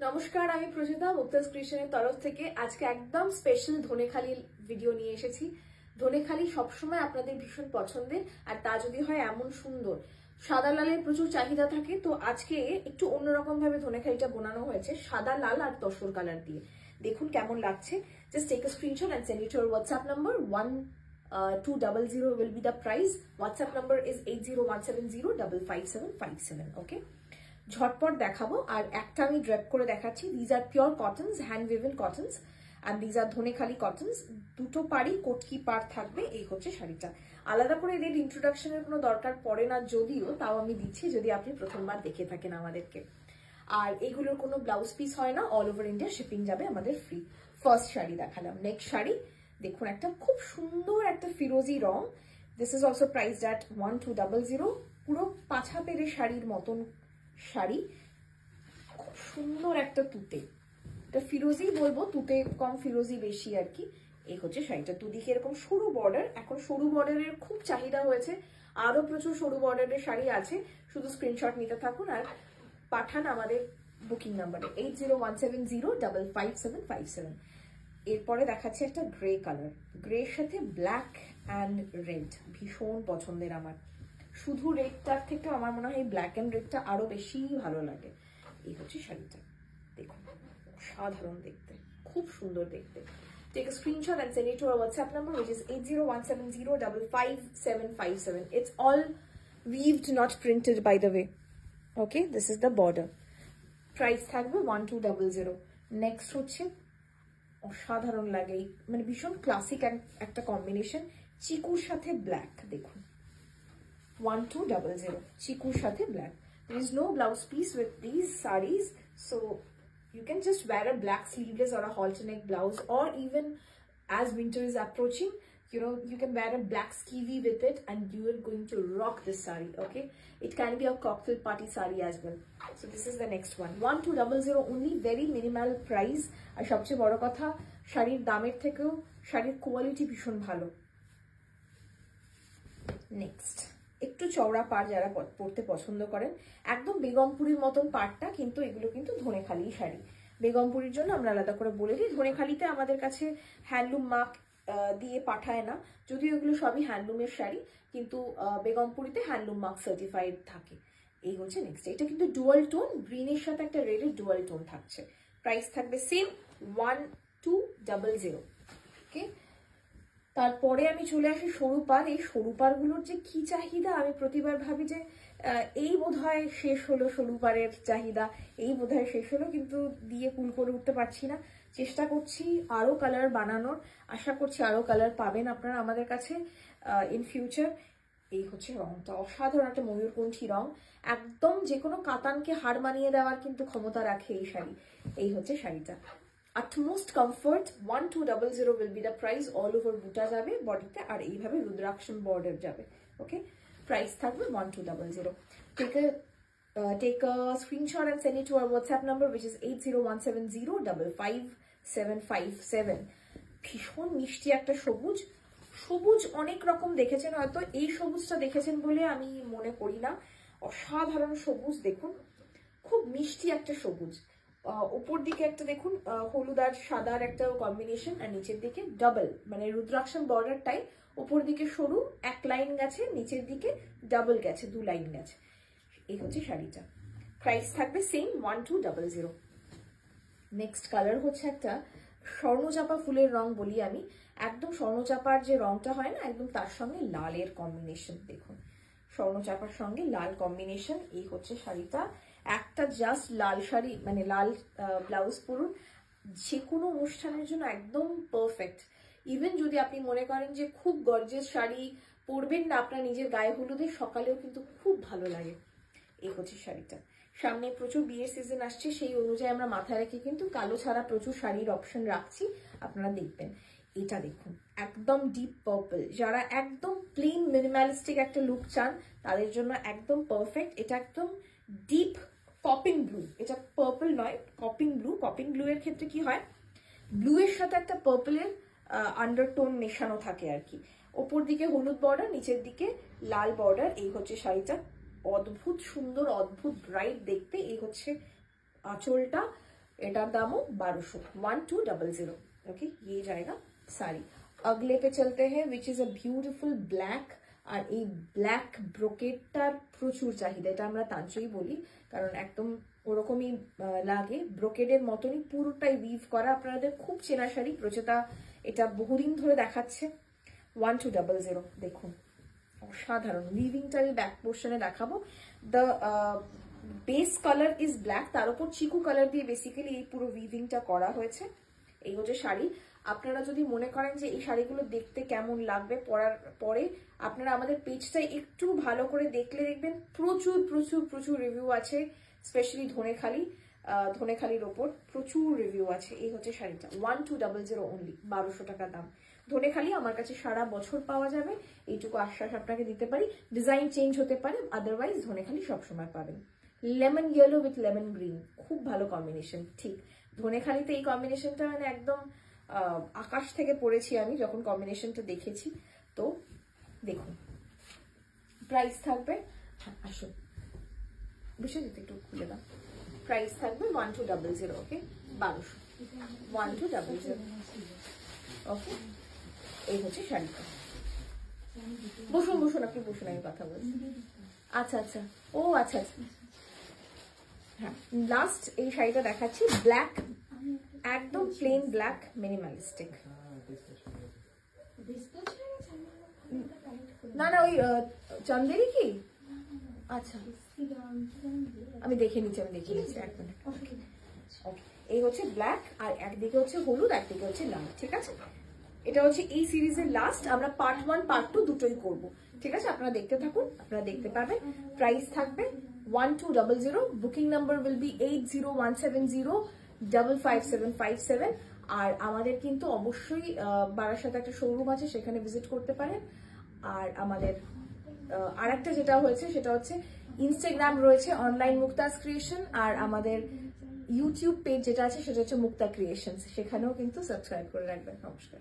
নমস্কার, আমি প্রজিতা মুক্তাজ ক্রিয়েশনের তরফ থেকে আজকে একদম স্পেশাল ধনেখালি ভিডিও নিয়ে এসেছি। ধনেখালি সবসময় আপনাদের ভীষণ পছন্দের, আর তা যদি হয় এমন সুন্দর। সাদা লালের প্রচুর চাহিদা থাকে, তো আজকে একটু অন্যরকম ভাবে ধনেখালিটা বানানো হয়েছে সাদা লাল আর তসর কালার দিয়ে। দেখুন কেমন লাগছে। Just take a screenshot and send it to our WhatsApp number 1200 will be the price. WhatsApp number is 8017055757. Okay, ঝটপট দেখাবো। আর একটা আমি ড্রেপ করে দেখাচ্ছি। These are pure cottons, hand woven cottons, আর দিজ আর ধনেখালি কটনস। দুটো পাড়ি কোটকি পাড় থাকবে। এই হচ্ছে শাড়িটা। আলাদা করে রেড ইন্ট্রোডাকশনের কোনো দরকার পড়ে না, যদিও তাও আমি দিচ্ছি যদি আপনি প্রথমবার দেখে থাকেন আমাদেরকে। আর এগুলোর কোনো ব্লাউজ পিস হয় না, অল ওভার ইন্ডিয়া শিপিং যাবে আমাদের ফ্রি। ফার্স্ট শাড়ি দেখালাম। নেক্সট শাড়ি দেখুন, একটা খুব সুন্দর একটা ফিরোজি রং। This is also priced at 1200। পুরো পাছা পেরে শাড়ির মতন শাড়ি, খুব সুন্দর একটা তুতে। এটা ফিরোজি বলবো, তুতে কম ফিরোজি বেশি আর কি। এই হচ্ছে শাড়িটা। দুদিকে এরকম সরু বর্ডার। এখন সরু বর্ডারের খুব চাহিদা হয়েছে, আরো প্রচুর সরু বর্ডারের শাড়ি আছে। শুধু স্ক্রিনশট নিতে থাকুন আর পাঠান আমাদের বুকিং নাম্বারে 8017055757। এরপরে দেখাচ্ছে একটা গ্রে কালার, গ্রের সাথে ব্ল্যাক অ্যান্ড রেড। ভীষণ পছন্দের আমার। শুধু রেডটার থেকে আমার মনে হয় ব্ল্যাক অ্যান্ড রেডটা আরো বেশি ভালো লাগে। এই হচ্ছে শাড়িটা। দেখুন, সাধারণ দেখতে, খুব সুন্দর দেখতে। Take a screenshot and send it to our WhatsApp number, which is 8017055757. It's all weaved, not printed, by the way. Okay, this is the border. Price থাকবে 1200. নেক্সট হচ্ছে অসাধারণ লাগে, মানে ভীষণ ক্লাসিক একটা কম্বিনেশন, চিকুর সাথে ব্ল্যাক। দেখুন 1200, চিকুর সাথে black. There is no blouse piece with these sarees, so you can just wear a black sleeveless or a halter neck blouse, or even as winter is approaching, you know, you can wear a black skivvy with it and you are going to rock this saree. Okay, it can be a cocktail party saree as well. So this is the next one, 1200 only, very minimal price. আর সবচেয়ে বড় কথা, শাড়ির দামের থেকেও শাড়ির quality ভীষণ ভালো। Next একটু চওড়া পাড় যারা পরতে পছন্দ করেন, একদম বেগমপুরীর মতন পাড়টা, কিন্তু এগুলো কিন্তু ধনেখালি শাড়ি। বেগমপুরীর জন্য আমরা আলাদা করে বলে দিই, ধনেখালিতে আমাদের কাছে হ্যান্ডলুম মার্ক দিয়ে পাঠায় না, যদিও এগুলো সবই হ্যান্ডলুমের শাড়ি, কিন্তু বেগমপুরীতে হ্যান্ডলুম মার্ক সার্টিফাইড থাকে। এই হচ্ছে নেক্সট। এটা কিন্তু ডুয়াল টোন, গ্রিনের সাথে একটা রেডের ডুয়াল টোন থাকছে। প্রাইস থাকবে সেম 1200। ওকে, তারপরে আমি চলে আসি সরু পাড়। এই সরু পাড়গুলোর যে কি চাহিদা, আমি প্রতিবার ভাবি যে এই বোধহয় শেষ হলো সরু পাড়ের চাহিদা, এই বোধহয় শেষ হলো, কিন্তু দিয়ে কুল করে উঠতে পারছি না। চেষ্টা করছি আরো কালার বানানোর, আশা করছি আরো কালার পাবেন আপনারা আমাদের কাছে ইন ফিউচার। এই হচ্ছে রংটা, অসাধারণ একটা ময়ূরকণ্ঠী রং, একদম যে কোনো কাতানকে হার মানিয়ে দেওয়ার কিন্তু ক্ষমতা রাখে এই শাড়ি। এই হচ্ছে শাড়িটা। utmost comfort 1200 will be the price, all over বুটা যাবে বডিতে, আর এইভাবে রুদ্রাক্ষণ বর্ডার যাবে। ওকে, প্রাইস থাকবে 1200। take a screenshot and send it to our WhatsApp number, which is 8017055757. ভীষণ মিষ্টি একটা সবুজ। সবুজ অনেক রকম দেখেছেন হয়তো, এই সবুজটা দেখেছেন বলে আমি মনে করি না। অসাধারণ সবুজ, দেখুন খুব মিষ্টি একটা সবুজ। উপর দিকে একটা দেখুন হলুদ আর সাদার একটা কম্বিনেশন, আর নিচের দিকে ডাবল, মানে রুদ্রাক্ষণ বর্ডারটাই উপর দিকে সরু এক লাইন গেছে, নিচের দিকে ডাবল গেছে, 2 লাইন গেছে। এই হচ্ছে শাড়িটা। প্রাইস থাকবে সেম 1200। নেক্সট কালার হচ্ছে একটা স্বর্ণচাপা ফুলের রং বলি আমি, একদম স্বর্ণচাপার যে রংটা হয় না, একদম তার সঙ্গে লালের কম্বিনেশন। দেখুন স্বর্ণচাপার সঙ্গে লাল কম্বিনেশন। এই হচ্ছে শাড়িটা। একটা জাস্ট লাল শাড়ি, মানে লাল ব্লাউজ পরুন, যে কোনো অনুষ্ঠানের জন্য একদম পারফেক্ট। ইভেন যদি আপনি মনে করেন যে খুব গর্জিয়াস শাড়ি পরবেন না আপনার নিজের গায়ে হলুদে, সকালেও কিন্তু খুব ভালো লাগে। এই হচ্ছে শাড়িটা। সামনে প্রচুর বিয়ের সিজন আসছে, সেই অনুযায়ী আমরা মাথায় রেখে কিন্তু কালো ছাড়া প্রচুর শাড়ির অপশন রাখছি, আপনারা দেখবেন। এটা দেখুন একদম ডিপ পার্পল, যারা একদম প্লেন মিনিমালিস্টিক একটা লুক চান তাদের জন্য একদম পারফেক্ট। এটা একদম ডিপ কপিং ব্লু, এটা পার্পল নয়, কপিং ব্লু। কপিং ব্লু এর ক্ষেত্রে কি হয়, ব্লু এর সাথে একটা পার্পলের আন্ডারটোন মেশানো থাকে আর কি। ওপর দিকে হলুদ বর্ডার, নিচের দিকে লাল বর্ডার। এই হচ্ছে শাড়িটা, অদ্ভুত সুন্দর, অদ্ভুত ব্রাইট দেখতে। এই হচ্ছে আঁচলটা, एटार दामो 1200, 1200. ओके, ये जाएगा साड़ी. अगले पे चलते हैं, which is a beautiful black. আর এই ব্ল্যাক ব্রোকেটটার প্রচুর চাহিদা, এটা আমরা তাঞ্চই বলি কারণ একদম ওরকমই লাগে, ব্রোকেডের মতনই পুরোটাই উইভ করা, আপনাদের খুব চেনা শাড়ি. প্রচেতা এটা বহুদিন ধরে দেখাচ্ছে. 1200 দেখুন, অসাধারণ উইভিংটা আমি ব্যাক পোর্শনে দেখাবো. The base colour is black, তার উপর চিকু কালার দিয়ে বেসিক্যালি এই পুরো উইভিংটা করা হয়েছে. এই হচ্ছে শাড়ি. আপনারা যদি মনে করেন যে এই শাড়িগুলো দেখতে কেমন লাগবে পরার পরে, আপনারা আমাদের পেজটা একটু ভালো করে দেখলে দেখবেন প্রচুর প্রচুর প্রচুর রিভিউ আছে, স্পেশালি ধনেখালির ওপর প্রচুর রিভিউ আছে. এই হচ্ছে শাড়িটা 1200 অনলি, 1200 টাকা দাম. ধনেখালি আমার কাছে সারা বছর পাওয়া যাবে, এইটুকু আশ্বাস আপনাকে দিতে পারি. ডিজাইন চেঞ্জ হতে পারে, আদারওয়াইজ ধনেখালি সবসময় পাবেন. Lemon yellow with lemon green, খুব ভালো কম্বিনেশন. ঠিক, ধনেখালিতে এই কম্বিনেশনটা মানে একদম আকাশ থেকে পড়েছি আমি যখন কম্বিনেশনটা দেখেছি. তো দেখুন, প্রাইস থাকবে, আসুন বিষয় দিতে একটু খুলে দাও. প্রাইস থাকবে 1200. ওকে, 1200, 1200. ওকে, এই হচ্ছে শাড়িটা. বসুন বসুন, আপনি বসুন, আমি কথা বলছি. আচ্ছা আচ্ছা, ও আচ্ছা আচ্ছা, হ্যাঁ লাস্ট এই শাড়িটা দেখাচ্ছি, ব্ল্যাক, একদম প্লেন ব্ল্যাক মিনিমালিস্টিক. না না, ওই চন্দেরি কি? আচ্ছা আমি দেখে নিচ্ছি, এক মিনিট. ওকে, এই হচ্ছে ব্ল্যাক, আর একদিকে হচ্ছে হলুদ, একদিকে হচ্ছে লাল. ঠিক আছে, এটা হচ্ছে এই সিরিজের লাস্ট. আমরা পার্ট 1 পার্ট 2 দুটোই করব. ঠিক আছে, আপনারা দেখতে থাকুন, আপনারা দেখতে পাবেন. প্রাইস থাকবে 1200. Booking number will be 8017055757. আর আমাদের কিন্তু অবশ্যই বারাসাতে একটা শোরুম আছে, সেখানে ভিজিট করতে পারেন. আর আমাদের আরেকটা যেটা হয়েছে সেটা হচ্ছে ইনস্টাগ্রাম রয়েছে অনলাইন মুক্তাজ ক্রিয়েশন, আর আমাদের ইউটিউব পেজ যেটা আছে সেটা হচ্ছে মুক্তা ক্রিয়েশনস, সেখানেও কিন্তু সাবস্ক্রাইব করে রাখবেন. নমস্কার.